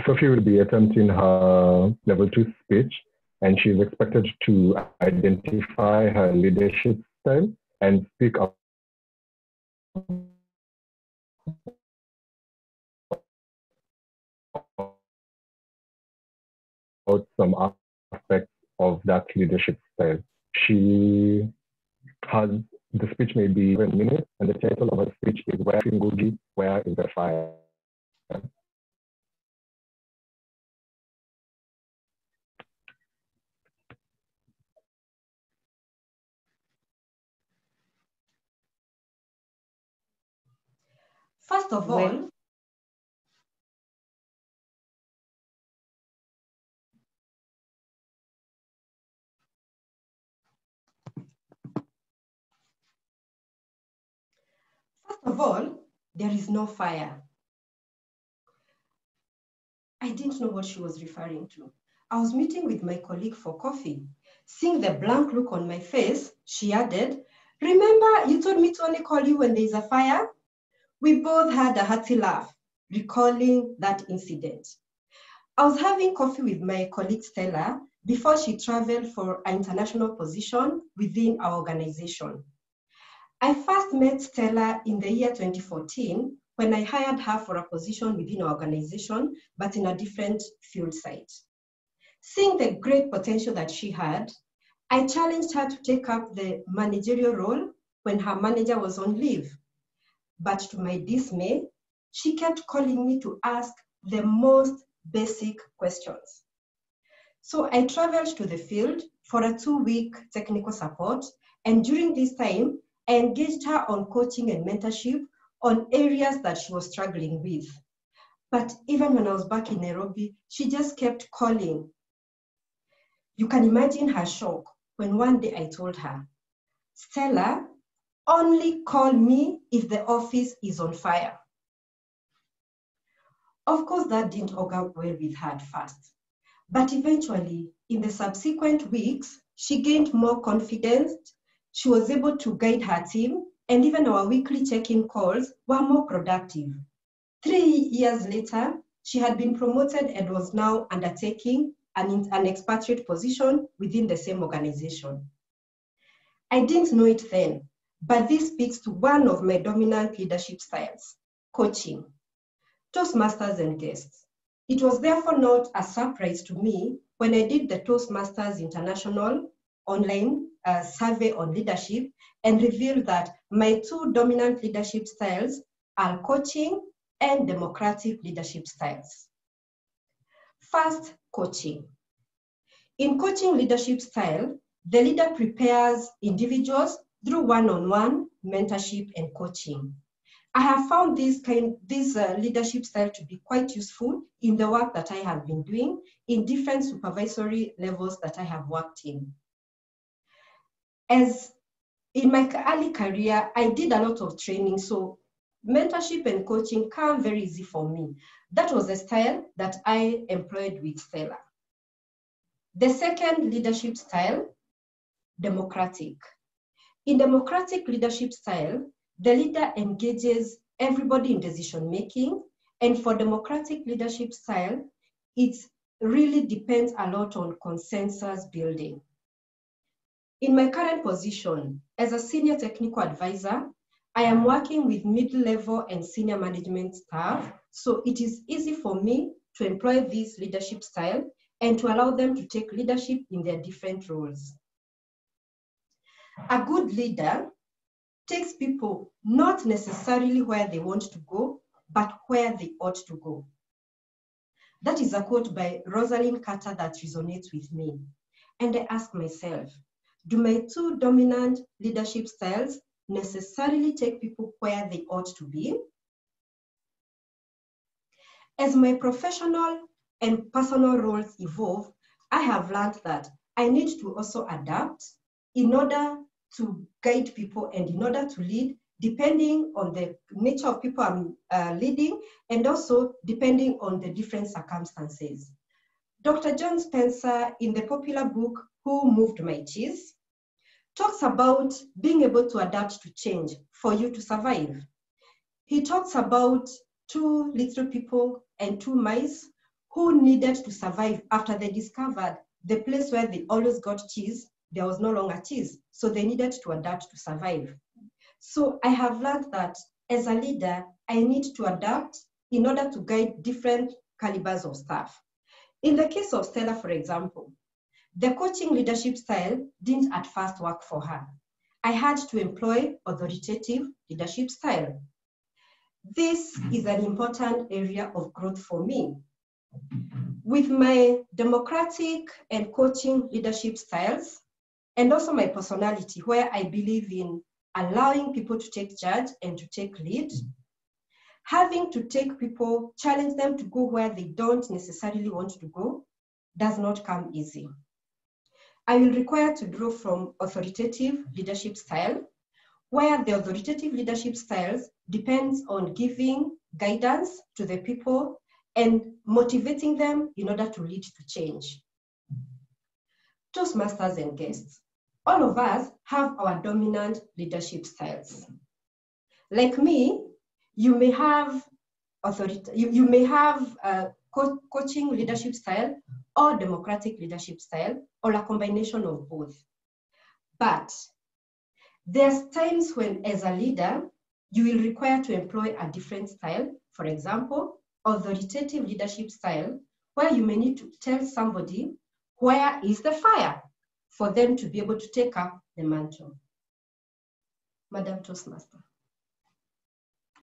Sophie will be attempting her level 2 speech, and she's expected to identify her leadership style and speak about some aspects of that leadership style. She has, the speech may be 7 minutes, and the title of her speech is Where is Ngugi, Where is the Fire? First of all, there is no fire. I didn't know what she was referring to. I was meeting with my colleague for coffee. Seeing the blank look on my face, she added, "Remember, you told me to only call you when there is a fire?" We both had a hearty laugh, recalling that incident. I was having coffee with my colleague Stella before she traveled for an international position within our organization. I first met Stella in the year 2014 when I hired her for a position within our organization, but in a different field site. Seeing the great potential that she had, I challenged her to take up the managerial role when her manager was on leave. But to my dismay, she kept calling me to ask the most basic questions. So I traveled to the field for a 2-week technical support, and during this time, I engaged her on coaching and mentorship on areas that she was struggling with. But even when I was back in Nairobi, she just kept calling. You can imagine her shock when one day I told her, "Stella, only call me if the office is on fire." Of course, that didn't augur well with her at first. But eventually, in the subsequent weeks, she gained more confidence. She was able to guide her team, and even our weekly check-in calls were more productive. 3 years later, she had been promoted and was now undertaking an expatriate position within the same organization. I didn't know it then, but this speaks to one of my dominant leadership styles, coaching. Toastmasters and guests. It was therefore not a surprise to me when I did the Toastmasters International online survey on leadership and revealed that my 2 dominant leadership styles are coaching and democratic leadership styles. First, coaching. In coaching leadership style, the leader prepares individuals through one-on-one mentorship and coaching. I have found this leadership style to be quite useful in the work that I have been doing in different supervisory levels that I have worked in. As in my early career, I did a lot of training, so mentorship and coaching come very easy for me. That was the style that I employed with Stella. The second leadership style, democratic. In democratic leadership style, the leader engages everybody in decision-making, and for democratic leadership style, it really depends a lot on consensus building. In my current position as a senior technical advisor, I am working with middle-level and senior management staff, so it is easy for me to employ this leadership style and to allow them to take leadership in their different roles. A good leader takes people not necessarily where they want to go, but where they ought to go. That is a quote by Rosalind Carter that resonates with me. And I ask myself, do my 2 dominant leadership styles necessarily take people where they ought to be? As my professional and personal roles evolve, I have learned that I need to also adapt in order to guide people and in order to lead, depending on the nature of people I'm leading and also depending on the different circumstances. Dr. John Spencer, in the popular book, Who Moved My Cheese, talks about being able to adapt to change for you to survive. He talks about 2 little people and 2 mice who needed to survive after they discovered the place where they always got cheese, there was no longer cheese. So they needed to adapt to survive. So I have learned that as a leader, I need to adapt in order to guide different calibers of staff. In the case of Stella, for example, the coaching leadership style didn't at first work for her. I had to employ authoritative leadership style. This is an important area of growth for me. With my democratic and coaching leadership styles, and also my personality, where I believe in allowing people to take charge and to take lead, having to take people, challenge them to go where they don't necessarily want to go, does not come easy. I will require to draw from authoritative leadership style, where the authoritative leadership styles depends on giving guidance to the people and motivating them in order to lead to change. Toastmasters and guests, all of us have our dominant leadership styles. Like me, you may have coaching leadership style or democratic leadership style, or a combination of both. But there's times when, as a leader, you will require to employ a different style. For example, authoritative leadership style, where you may need to tell somebody where is the fire for them to be able to take up the mantle. Madam Toastmaster.